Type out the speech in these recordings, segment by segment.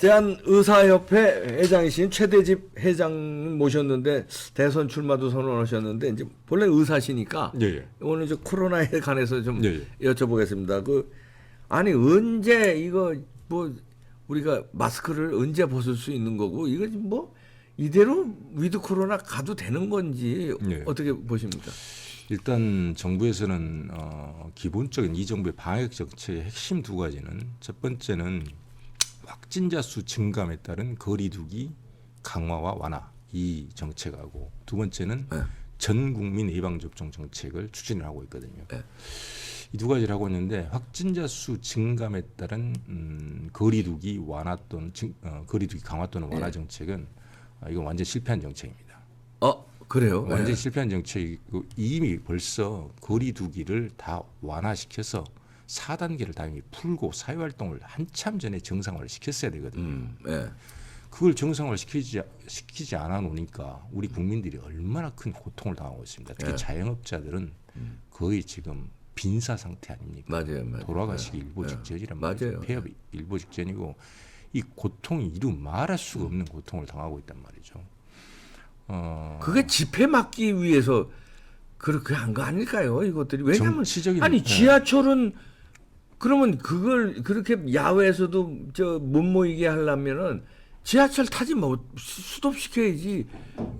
대한의사협회 회장이신 최대집 회장 모셨는데 대선 출마도 선언하셨는데 이제 본래 의사시니까 예. 오늘 이제 코로나에 관해서 좀 예. 여쭤보겠습니다. 아니 언제 이거 뭐 우리가 마스크를 언제 벗을 수 있는 거고 이거 뭐 이대로 위드 코로나 가도 되는 건지 예. 어떻게 보십니까? 일단 정부에서는 기본적인 이 정부의 방역 정책의 핵심 두 가지는 첫 번째는 확진자 수 증감에 따른 거리두기 강화와 완화 이 정책하고 두 번째는 네. 전 국민 예방 접종 정책을 추진을 하고 있거든요. 네. 이 두 가지를 하고 있는데 확진자 수 증감에 따른 거리두기 완화 또는 거리두기 강화 또는 완화 네. 정책은 이건 완전 실패한 정책입니다. 그래요? 완전 네. 실패한 정책이고 이미 벌써 거리두기를 다 완화시켜서 4단계를 다행히 풀고 사회활동을 한참 전에 정상화를 시켰어야 되거든요. 네. 그걸 정상화를 시키지 않아 놓으니까 우리 국민들이 얼마나 큰 고통을 당하고 있습니다. 특히 네. 자영업자들은 거의 지금 빈사 상태 아닙니까? 맞아요. 돌아가시기 일보 직전이란 말이죠. 맞아요. 폐업 일보 직전이고 이 고통이 이루 말할 수가 없는 고통을 당하고 있단 말이죠. 그게 집회 막기 위해서 그렇게 한 거 아닐까요? 이것들이 왜냐면 정치적인 아니 지하철은 그러면 그걸 그렇게 야외에서도 못 모이게 하려면은 지하철 타지 수도 시켜야지.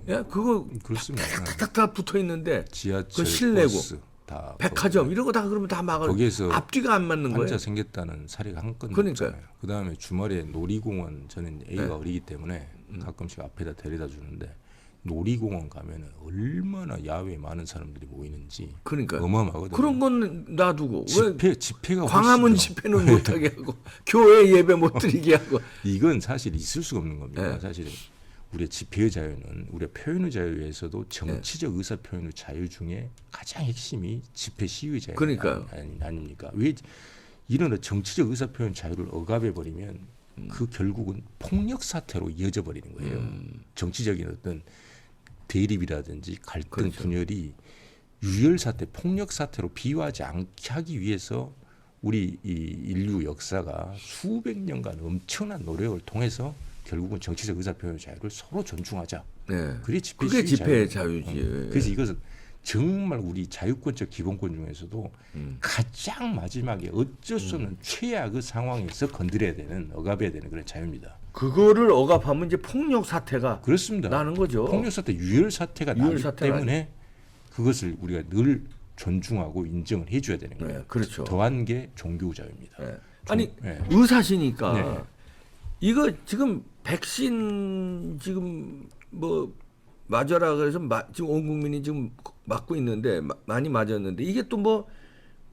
야 그거 그렇습니다. 탁탁탁 붙어 있는데 지하철, 그 실내고 버스 다 백화점 이런 거 다 그러면 다 막아. 거기에서 앞뒤가 안 맞는 환자 거예요. 생겼다는 사례가 한 건도 그러니까요. 없잖아요. 그다음에 주말에 놀이공원 저는 애가 네. 어리기 때문에 가끔씩 앞에다 데려다 주는데 놀이공원 가면은 얼마나 야외에 많은 사람들이 모이는지 그러니까 어마어마하거든요. 그런 건 놔두고 왜 집회가 광화문 훨씬 더- 집회는 못하게 하고 교회 예배 못 드리게 하고 이건 사실 있을 수가 없는 겁니다. 네. 사실 우리의 집회의 자유는 우리의 표현의 자유에서도 정치적 의사 표현의 자유 중에 가장 핵심이 집회 시위 자유 그러니까요. 아닙니까? 왜 이런 정치적 의사 표현 자유를 억압해 버리면 그 결국은 폭력 사태로 이어져 버리는 거예요. 정치적인 어떤 대립이라든지 갈등 그렇죠. 분열이 유혈 사태, 폭력 사태로 비유하지 않게 하기 위해서 우리 이 인류 역사가 수백 년간 엄청난 노력을 통해서 결국은 정치적 의사표현 자유를 서로 존중하자. 네. 그게 집회 그게 시위 집회의 자유. 자유지. 그래서 이것은 정말 우리 자유권적 기본권 중에서도 가장 마지막에 어쩔 수 없는 최악의 상황에서 건드려야 되는 억압해야 되는 그런 자유입니다. 그거를 억압하면 이제 폭력 사태가 그렇습니다. 나는 거죠. 폭력 사태, 유혈 사태가 유혈 나기 사태가 때문에 그것을 우리가 늘 존중하고 인정을 해줘야 되는 거예요. 네, 그렇죠. 더한 게 종교 자유입니다. 네. 아니 네. 의사시니까 네. 이거 지금 백신 지금 뭐 맞아라 그래서 지금 온 국민이 지금 맞고 있는데 많이 맞았는데 이게 또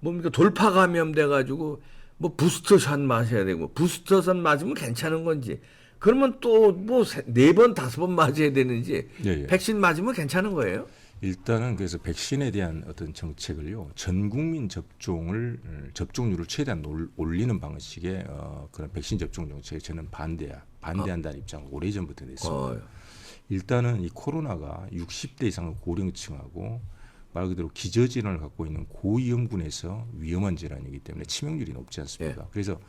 뭡니까 돌파 감염돼 가지고 뭐 부스터샷 맞아야 되고 부스터샷 맞으면 괜찮은 건지 그러면 또 뭐 4번 5번 맞아야 되는지 예. 백신 맞으면 괜찮은 거예요? 일단은 그래서 백신에 대한 어떤 정책을요 전 국민 접종률을 최대한 올리는 방식의 그런 백신 접종 정책에 저는 반대한다는 입장을 오래전부터 냈습니다. 일단은 이 코로나가 60대 이상 고령층하고 말 그대로 기저질환을 갖고 있는 고위험군에서 위험한 질환이기 때문에 치명률이 높지 않습니까? 그래서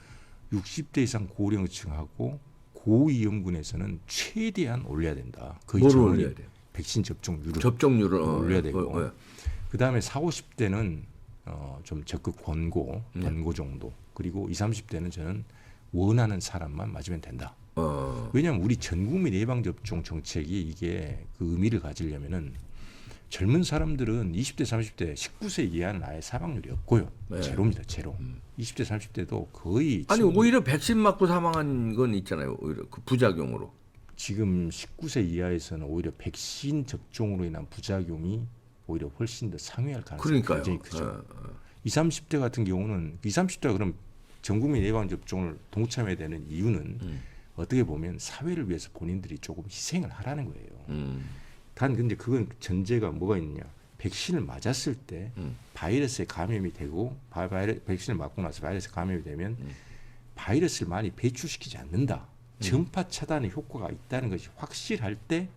60대 이상 고령층하고 고위험군에서는 최대한 올려야 된다. 뭘 올려야 돼요? 백신 접종률을 올려야 되고 그다음에 40, 50대는 좀 적극 권고 정도 그리고 20, 30대는 저는 원하는 사람만 맞으면 된다. 왜냐하면 우리 전 국민 예방 접종 정책이 이게 그 의미를 가지려면은 젊은 사람들은 20대, 30대, 19세 이하는 아예 사망률이 없고요. 네. 제로입니다. 제로. 20대, 30대도 거의 아니 오히려 백신 맞고 사망한 건 있잖아요. 오히려 그 부작용으로. 지금 19세 이하에서는 오히려 백신 접종으로 인한 부작용이 오히려 훨씬 더 상회할 가능성이 굉장히 크죠. 20, 30대 같은 경우는 20, 30대가 그럼 전 국민 예방 접종을 동참해야 되는 이유는 어떻게 보면 사회를 위해서 본인들이 조금 희생을 하라는 거예요. 단 근데 그건 전제가 뭐가 있느냐? 백신을 맞았을 때 바이러스에 감염이 되고 백신을 맞고 나서 바이러스에 감염이 되면 바이러스를 많이 배출시키지 않는다. 전파 차단의 효과가 있다는 것이 확실할 때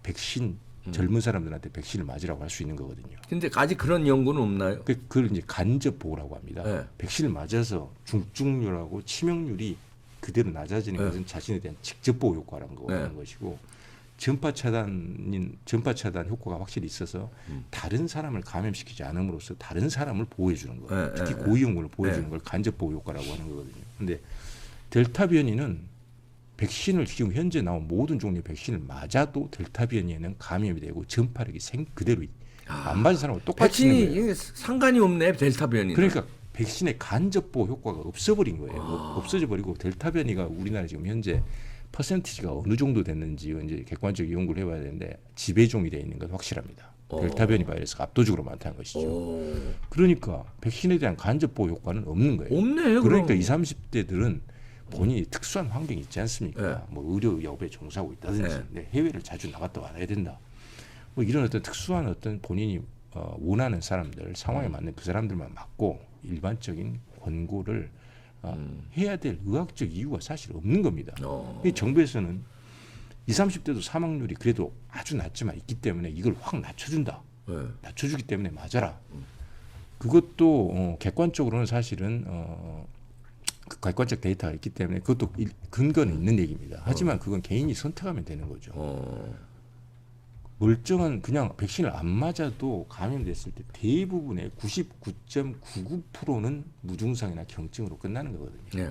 백신 젊은 사람들한테 백신을 맞으라고 할 수 있는 거거든요. 근데 아직 그런 연구는 없나요? 그걸 이제 간접 보호라고 합니다. 네. 백신을 맞아서 중증률하고 치명률이 그대로 낮아지는 네. 것은 자신에 대한 직접 보호 효과라는 네. 것이고 전파 차단 효과가 확실히 있어서 다른 사람을 감염시키지 않음으로써 다른 사람을 보호해 주는 거예요. 네, 특히 네, 고위험군을 보호해 주는 네. 걸 간접 보호 효과라고 하는 거거든요. 근데 델타 변이는 백신을 지금 현재 나온 모든 종류의 백신을 맞아도 델타 변이에는 감염이 되고 전파력이 그대로 안 맞은 사람하고 똑같이 있는 백신이 거예요. 이게 상관이 없네 델타 변이. 그러니까 백신의 간접 보호 효과가 없어버린 거예요. 없어져 버리고 델타 변이가 우리나라 지금 현재 퍼센티지가 어느 정도 됐는지 이제 객관적 연구를 해봐야 되는데 지배종이 되어 있는 건 확실합니다. 델타 변이 바이러스가 압도적으로 많다는 것이죠. 그러니까 백신에 대한 간접 보호 효과는 없는 거예요. 없네. 그러니까 그럼. 20, 30대들은 본인이 특수한 환경이 있지 않습니까? 네. 뭐 의료 업에 종사하고 있다든지 네. 네, 해외를 자주 나갔다 와야 된다. 뭐 이런 어떤 특수한 어떤 본인이 원하는 사람들 상황에 맞는 그 사람들만 맞고 일반적인 권고를 해야 될 의학적 이유가 사실 없는 겁니다. 이 정부에서는 20, 30대도 사망률이 그래도 아주 낮지만 있기 때문에 이걸 확 낮춰준다. 네. 낮춰주기 때문에 맞아라. 그것도 객관적으로는 사실은 그 객관적 데이터가 있기 때문에 그것도 근거는 있는 얘기입니다. 하지만 그건 개인이 선택하면 되는 거죠. 멀쩡한 그냥 백신을 안 맞아도 감염됐을 때 대부분의 99.99%는 무증상이나 경증으로 끝나는 거거든요. 네.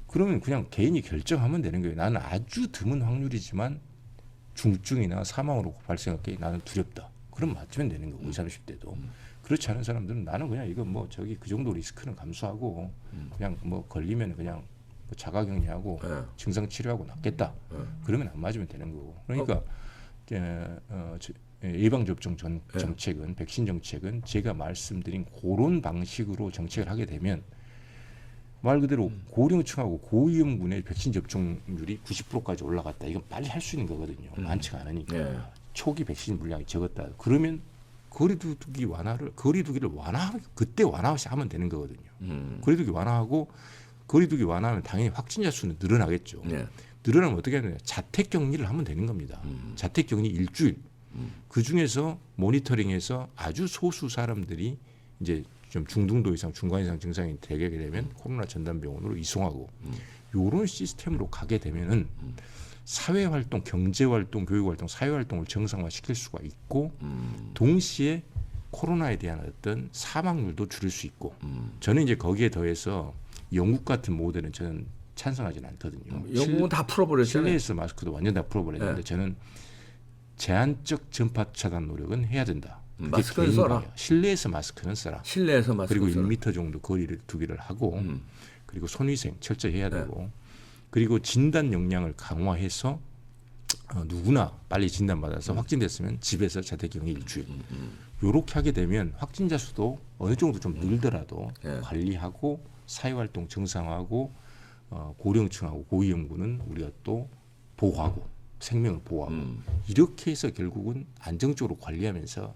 그러면 그냥 개인이 결정하면 되는 거예요. 나는 아주 드문 확률이지만 중증이나 사망으로 발생할 게 나는 두렵다. 그럼 맞으면 되는 거고 20, 30대도. 그렇지 않은 사람들은 나는 그냥 이거 뭐 저기 그 정도 리스크는 감수하고 그냥 뭐 걸리면 그냥 뭐 자가격리하고 증상 치료하고 낫겠다. 그러면 안 맞으면 되는 거고. 그러니까 예방접종 정책은 백신 정책은 제가 말씀드린 그런 방식으로 정책을 하게 되면 말 그대로 고령층하고 고위험군의 백신 접종률이 90%까지 올라갔다. 이건 빨리 할 수 있는 거거든요. 많지가 않으니까. 네. 초기 백신 물량이 적었다. 그러면 거리두기를 완화하면 그때 완화하면 되는 거거든요. 거리두기 완화하고 거리두기 완화하면 당연히 확진자 수는 늘어나겠죠. 네. 늘어나면 어떻게 하느냐? 자택 격리를 하면 되는 겁니다. 자택 격리 일주일. 그 중에서 모니터링해서 아주 소수 사람들이 이제 좀 중등도 이상, 중간 이상 증상이 되게 되면 코로나 전담병원으로 이송하고 이런 시스템으로 가게 되면은 사회 활동, 경제 활동, 교육 활동, 사회 활동을 정상화시킬 수가 있고 동시에 코로나에 대한 어떤 사망률도 줄일 수 있고 저는 이제 거기에 더해서 영국 같은 모델은 저는 찬성하지는 않거든요. 영국은 다 풀어버렸잖아요. 실내에서 마스크도 완전 다 풀어버렸는데 네. 저는 제한적 전파 차단 노력은 해야 된다. 그게 마스크는 개인 써라. 거예요. 실내에서 마스크는 써라. 실내에서 마스크 그리고 써라. 1m 정도 거리를 두기를 하고 그리고 손위생 철저히 해야 되고 그리고 진단 역량을 강화해서 누구나 빨리 진단받아서 확진됐으면 집에서 자택격리 일주일 요렇게 하게 되면 확진자 수도 어느 정도 좀 늘더라도 관리하고 사회활동 정상화하고 고령층하고 고위험군은 우리가 또 보호하고 생명을 보호하고 이렇게 해서 결국은 안정적으로 관리하면서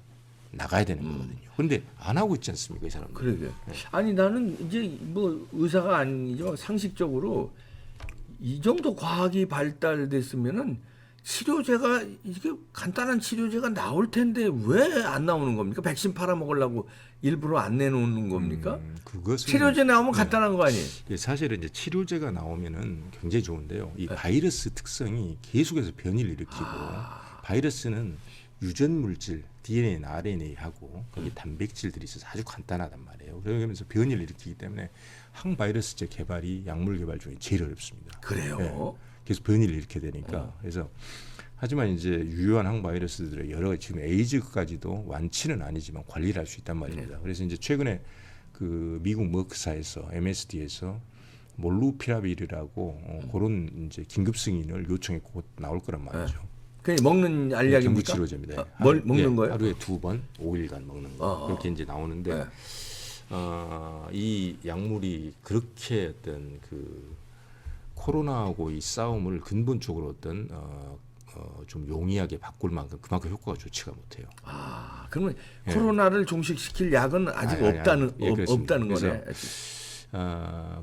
나가야 되는 거거든요. 그런데 안 하고 있지 않습니까, 이 사람들? 그러게. 아니 나는 이제 뭐 의사가 아니죠. 상식적으로 이 정도 과학이 발달됐으면은 치료제가 이게 간단한 치료제가 나올 텐데 왜 안 나오는 겁니까? 백신 팔아 먹으려고 일부러 안 내놓는 겁니까? 그것은 치료제 나오면 간단한 거 아니에요? 사실은 이제 치료제가 나오면은 굉장히 좋은데요. 이 바이러스 특성이 계속해서 변이를 일으키고 바이러스는 유전 물질 DNA나 RNA하고 거기 단백질들이 있어서 아주 간단하단 말이에요. 그러면서 변이를 일으키기 때문에 항바이러스제 개발이 약물 개발 중에 제일 어렵습니다. 그래요? 계속 변이를 일으키게 되니까. 그래서 하지만 이제 유효한 항바이러스들의 여러 가지 지금 에이즈까지도 완치는 아니지만 관리를 할 수 있단 말입니다. 그래서 이제 최근에 그 미국 머크사에서 MSD에서 몰루피라빌이라고 그런 이제 긴급 승인을 요청해 곧 나올 거란 말이죠. 그냥 먹는 알약입니까? 경구 치료제입니다. 뭘 먹는 거예요? 하루에 2번, 5일간 먹는 거. 그렇게 이제 나오는데 이 약물이 그렇게 어떤 그 코로나하고 이 싸움을 근본적으로 어떤 좀 용이하게 바꿀 만큼 그만큼 효과가 좋지가 못해요. 아, 그러면 코로나를 종식시킬 약은 아직 없다는 없다는 거네.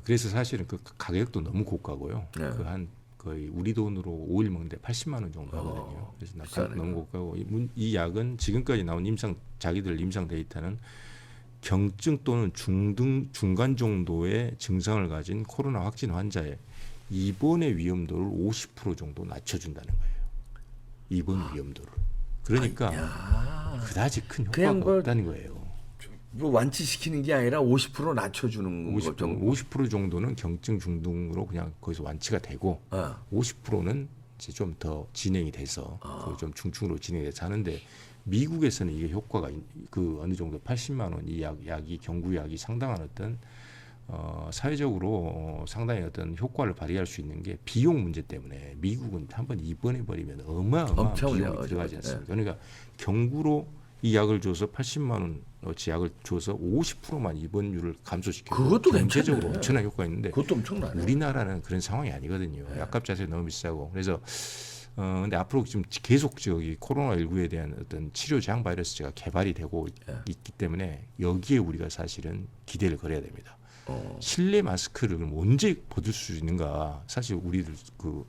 그래서 사실은 그 가격도 너무 고가고요. 그 한 거의 우리 돈으로 5일 먹는데 80만 원 정도 하거든요. 그래서 너무 고가고 이 약은 지금까지 나온 자기들 임상 데이터는 경증 또는 중간 정도의 증상을 가진 코로나 확진 환자의 입원의 위험도를 50% 정도 낮춰준다는 거예요. 입원 위험도를. 그러니까 그다지 큰 효과가 뭐 없다는 거예요. 뭐 완치시키는 게 아니라 50% 낮춰주는 50%, 거 정도. 50% 정도는 경증 중등으로 그냥 거기서 완치가 되고 50%는 이제 좀 더 진행이 돼서 좀 중증으로 진행이 돼서 하는데 미국에서는 이게 효과가 그 어느 정도 80만 원 이 약이 경구약이 상당한 어떤 사회적으로 상당히 어떤 효과를 발휘할 수 있는 게 비용 문제 때문에 미국은 한번 입원해 버리면 어마어마한 비용이 들어가지 않습니까? 그러니까 경구로 이 약을 줘서 80만 원어치 약을 줘서 50%만 입원율을 감소시키고 그것도 경제적으로 괜찮네. 엄청난 효과가 있는데 그것도 엄청나네. 우리나라는 그런 상황이 아니거든요. 약값 자체가 너무 비싸고 그래서 근데 앞으로 지금 계속 저기 코로나19에 대한 어떤 치료 제한 바이러스가 개발이 되고 있기 때문에 여기에 우리가 사실은 기대를 걸어야 됩니다. 실내 마스크를 그럼 언제 벗을 수 있는가? 사실 우리들 그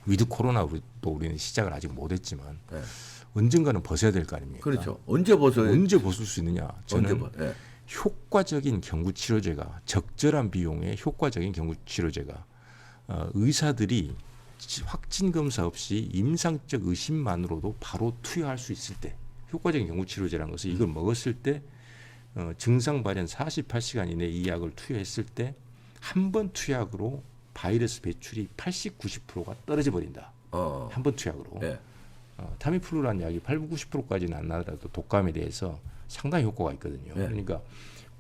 위드 코로나로 또 우리는 시작을 아직 못했지만 언젠가는 벗어야 될 거 아닙니까? 그렇죠. 언제 벗어요? 언제 벗을 수 있느냐? 저는 예. 효과적인 경구 치료제가 적절한 비용에 효과적인 경구 치료제가 의사들이 확진 검사 없이 임상적 의심만으로도 바로 투여할 수 있을 때 효과적인 경구 치료제라는 것은 이걸 먹었을 때 증상 발현 48시간 이내에 이 약을 투여했을 때 한 번 투약으로 바이러스 배출이 80, 90%가 떨어져 버린다. 한 번 투약으로. 예. 타미플루라는 약이 80, 90%까지는 안 나더라도 독감에 대해서 상당히 효과가 있거든요. 그러니까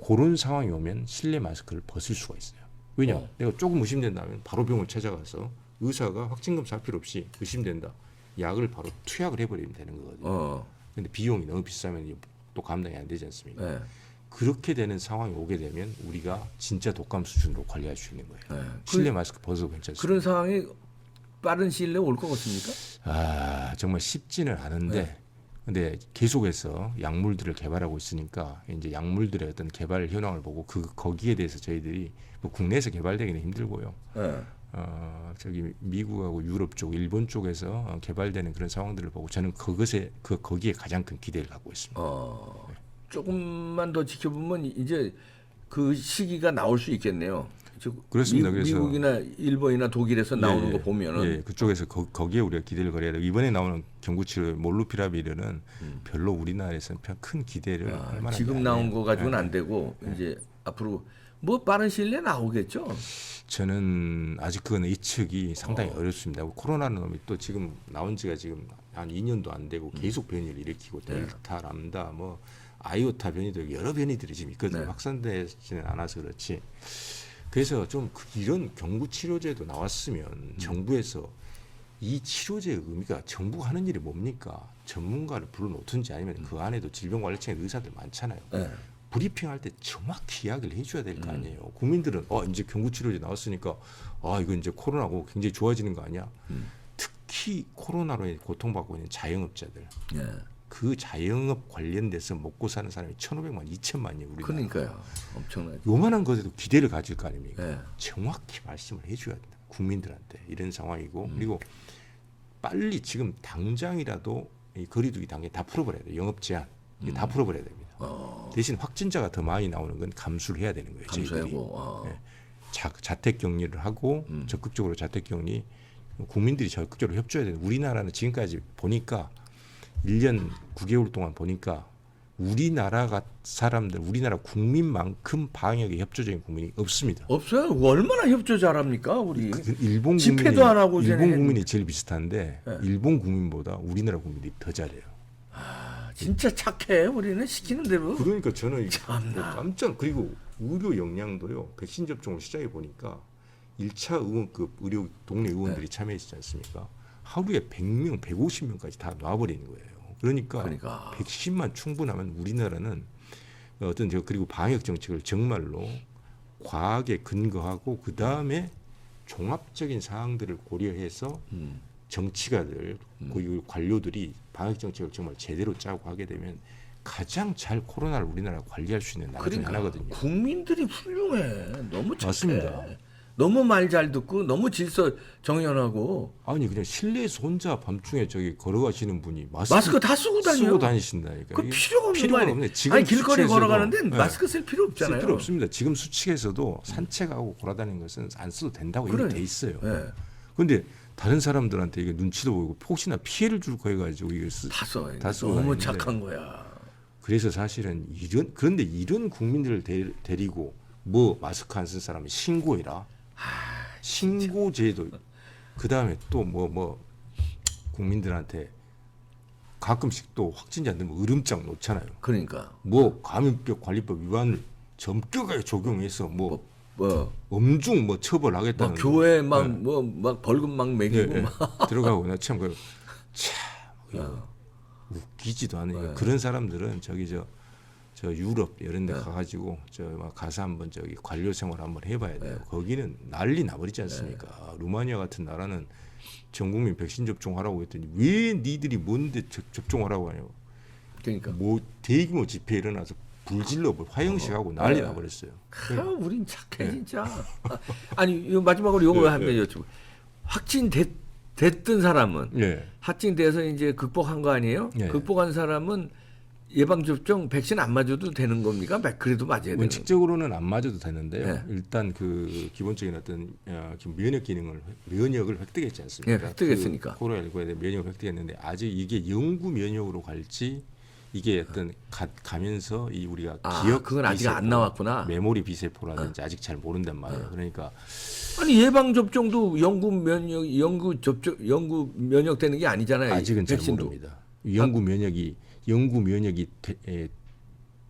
그런 상황이 오면 실내 마스크를 벗을 수가 있어요. 왜냐? 내가 조금 의심된다면 바로 병원을 찾아가서 의사가 확진 검사할 필요 없이 의심된다. 약을 바로 투약을 해버리면 되는 거거든요. 근데 비용이 너무 비싸면 또 감당이 안 되지 않습니까? 그렇게 되는 상황이 오게 되면 우리가 진짜 독감 수준으로 관리할 수 있는 거예요. 실내 마스크 벗어도 괜찮습니다. 그런 상황이 빠른 시일 내에 올 것 같습니까? 정말 쉽지는 않은데 근데 계속해서 약물들을 개발하고 있으니까 이제 약물들의 어떤 개발 현황을 보고 거기에 대해서 저희들이 뭐 국내에서 개발되기는 힘들고요. 저기 미국하고 유럽 쪽, 일본 쪽에서 개발되는 그런 상황들을 보고 저는 거기에 가장 큰 기대를 갖고 있습니다. 조금만 더 지켜보면 이제 그 시기가 나올 수 있겠네요. 그렇습니다. 그래서 미국이나 일본이나 독일에서 나오는 거 보면은 그쪽에서 거기에 우리가 기대를 걸어야 돼요. 이번에 나오는 경구치료 몰루피라비르는 별로 우리나라에서는 큰 기대를 할 만한 지금 나온 거 가지고는 안 되고 이제 앞으로 뭐 빠른 시일 내에 나오겠죠. 저는 아직 그거는 예측이 상당히 어렵습니다. 코로나는 놈이 또 지금 나온 지가 지금 한 2년도 안 되고 계속 변이를 일으키고 델타, 람다, 뭐 아이오타 변이도 여러 변이들이 지금 있거든요. 확산되지는 않아서 그렇지. 그래서 좀 이런 경구 치료제도 나왔으면 정부에서 이 치료제의 의미가 정부가 하는 일이 뭡니까? 전문가를 불러놓든지 아니면 그 안에도 질병관리청에 의사들 많잖아요. 브리핑할 때 정확히 이야기를 해줘야 될 거 아니에요. 국민들은 이제 경구 치료제 나왔으니까 이거 이제 코로나고 굉장히 좋아지는 거 아니야? 특히 코로나로 고통받고 있는 자영업자들. 그 자영업 관련돼서 먹고 사는 사람이 1,500만, 2,000만이에요. 우리나라. 그러니까요. 엄청나죠. 요만한 것에도 기대를 가질 거 아닙니까? 정확히 말씀을 해줘야 된다. 국민들한테 이런 상황이고 그리고 빨리 지금 당장이라도 이 거리두기 단계 다 풀어버려야 돼요. 영업 제한 다 풀어버려야 됩니다. 대신 확진자가 더 많이 나오는 건 감수를 해야 되는 거예요. 감수하고. 자택 격리를 하고 적극적으로 자택 격리 국민들이 적극적으로 협조해야 되는. 우리나라는 지금까지 보니까 1년 9개월 동안 보니까 우리나라 사람들, 우리나라 국민만큼 방역에 협조적인 국민이 없습니다. 없어요. 얼마나 협조 잘합니까 우리? 일본 집회도 안 하고 일본 국민이 제일 비슷한데 일본 국민보다 우리나라 국민들이 더 잘해요. 진짜 착해. 우리는 시키는 대로. 그러니까 저는 깜짝 그리고 의료 역량도요. 백신 접종을 시작해 보니까 1차 의원급 의료 동네 의원들이 참여했지 않습니까? 하루에 100명, 150명까지 다 놔버리는 거예요. 그러니까 백신만 충분하면 우리나라는 그리고 방역 정책을 정말로 과학에 근거하고 그 다음에 종합적인 사항들을 고려해서 정치가들, 관료들이 방역 정책을 정말 제대로 짜고 하게 되면 가장 잘 코로나를 우리나라가 관리할 수 있는 나라 중 하나거든요. 국민들이 훌륭해. 너무 착해. 맞습니다. 너무 말 잘 듣고 너무 질서 정연하고 아니 그냥 실내에서 혼자 밤중에 저기 걸어가시는 분이 마스크 다 쓰고 다녀요. 쓰고 다니신다니까. 그 이게 필요가 없는 필요가 말이에요. 없네. 지금 아니 길거리 수치에서도- 걸어가는데 네. 마스크 쓸 필요 없잖아요. 쓸 필요 없습니다. 지금 수칙에서도 산책하고 돌아다니는 것은 안 써도 된다고 이미 그래. 돼 있어요. 네. 그런데 다른 사람들한테 이게 눈치도 보이고 혹시나 피해를 줄 거 해가지고 이게 다 써. 다 쓰고 너무 다니는데. 착한 거야. 그래서 사실은 그런데 이런 국민들을 데리고 뭐 마스크 안 쓴 사람이 신고해라. 신고제도 그 다음에 또 뭐 국민들한테 가끔씩 또 확진자 되면 으름장 놓잖아요. 그러니까 뭐 감염병 관리법 위반을 점격하게 적용해서 뭐 엄중 뭐 처벌하겠다는 막 교회 네. 막 벌금 막 매기고 예, 예. 막 들어가고 나 참 웃기지도 않아요. 그런 사람들은 저기 저 유럽 이런 데 가가지고 막 가서 한번 저기 관료 생활 한번 해봐야 돼요. 거기는 난리 나버리지 않습니까? 루마니아 같은 나라는 전 국민 백신 접종하라고 했더니 왜 니들이 뭔데 접종하라고 하냐고. 그러니까 뭐 대규모 집회 일어나서 불질러 화형식하고 난리 나버렸어요. 우린 착해 진짜. 아니 이거 마지막으로 요거 한번 여쭤보. 확진됐던 사람은 예. 확진돼서 이제 극복한 거 아니에요? 예. 극복한 사람은 예방접종 백신 안 맞아도 되는 겁니까? 그래도 맞아야 되는 원칙적으로는 안 맞아도 되는데요. 네. 일단 그 기본적인 어떤 면역을 획득했지 않습니까? 예, 획득했으니까. 그 코로나19에 대한 면역을 획득했는데 아직 이게 영구 면역으로 갈지 이게 어떤 가면서 이 우리가 기억 그건 아직 안 비세포, 나왔구나. 메모리 비세포라든지 아직 잘 모른단 말이에요. 그러니까 아니 예방 접종도 영구 면역 되는 게 아니잖아요. 아직은 잘 백신도. 모릅니다. 영구 면역이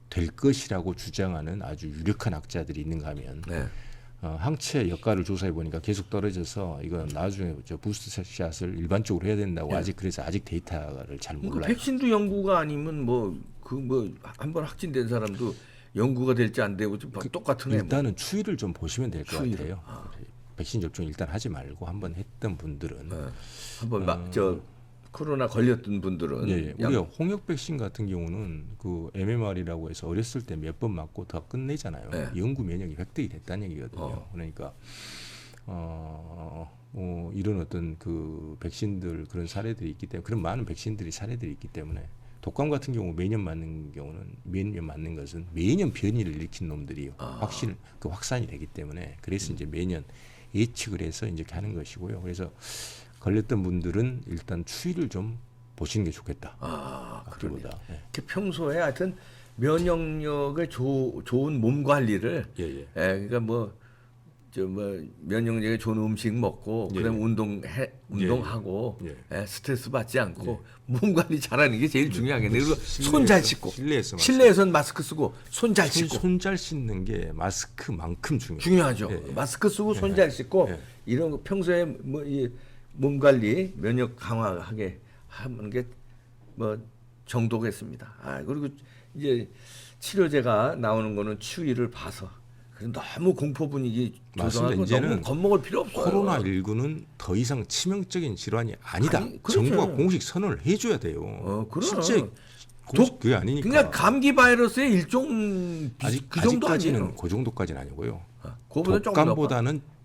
될 것이라고 주장하는 아주 유력한 학자들이 있는가 하면 네. 항체 역할을 조사해 보니까 계속 떨어져서 이건 나중에 저 부스터 샷을 일반적으로 해야 된다고 아직 데이터를 잘 그러니까 몰라요. 백신도 연구가 아니면 한번 확진된 사람도 연구가 될지 안 되고 똑같은 애. 일단은 추이를 좀 보시면 될 것 추이를. 같아요. 백신 접종 일단 하지 말고 한번 했던 분들은 한번 코로나 걸렸던 분들은 예. 우리가 홍역 백신 같은 경우는 그 MMR이라고 해서 어렸을 때 몇 번 맞고 더 끝내잖아요. 네. 영구 면역이 획득이 됐다는 얘기거든요. 그러니까 이런 어떤 그 백신들 그런 사례들이 있기 때문에 그런 많은 사례들이 있기 때문에 독감 같은 경우 매년 맞는 것은 매년 변이를 일으킨 놈들이 확산이 되기 때문에 그래서 이제 매년 예측을 해서 이제 하는 것이고요. 그래서 걸렸던 분들은 일단 추이를 좀 보시는 게 좋겠다. 그보다. 평소에 하여튼 면역력을 좋은 몸 관리를 그러니까 면역력에 좋은 음식 먹고 그다음 운동하고 스트레스 받지 않고 몸 관리 잘하는 게 제일 중요하겠네. 그리고 손 잘 씻고 실내에서는 마스크 쓰고 손 잘 씻고 손 잘 씻는 게 마스크만큼 중요하죠. 마스크 쓰고 손 잘 씻고 이런 거 평소에 몸 관리 면역 강화하게 하는 게 정도겠습니다. 그리고 이제 치료제가 나오는 거는 추이를 봐서 너무 공포 분위기 조성하고 너무 겁먹을 필요 없어요. 코로나19는 더 이상 치명적인 질환이 아니다. 정부가 공식 선언을 해줘야 돼요. 실제 그게 아니니까. 그냥 감기 바이러스의 일종 그 정도 아니에요. 그 정도까지는 아니고요.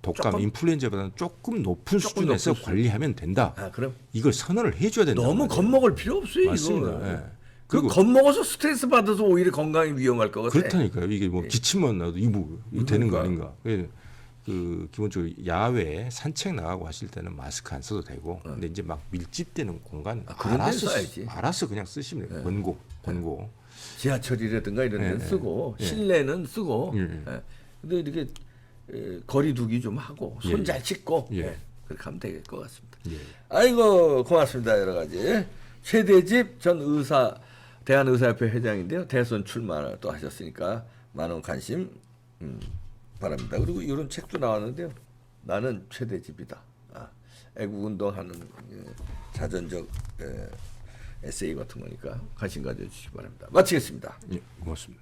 독감, 인플루엔자보다는 조금 높은 수준에서 관리하면 된다. 그럼 이걸 선언을 해줘야 된다. 너무 겁먹을 필요 없어요. 맞습니다. 그리고 겁먹어서 스트레스 받아서 오히려 건강이 위험할 것 같아요. 그렇다니까요. 이게 기침만 나도 이거 되는 거 아닌가. 그 기본적으로 야외 산책 나가고 하실 때는 마스크 안 써도 되고, 근데 이제 막 밀집되는 공간 알아서 그냥 쓰시면 돼요. 권고. 지하철이라든가 이런 데는 쓰고 실내는 쓰고. 근데 이렇게 거리 두기 좀 하고 손 잘 씻고 그렇게 하면 될 것 같습니다. 아이고 고맙습니다. 여러 가지. 최대집 전 대한의사협회 회장인데요. 대선 출마를 또 하셨으니까 많은 관심 바랍니다. 그리고 이런 책도 나왔는데요. 나는 최대집이다. 애국운동하는 자전적 에세이 같은 거니까 관심 가져주시기 바랍니다. 마치겠습니다. 고맙습니다.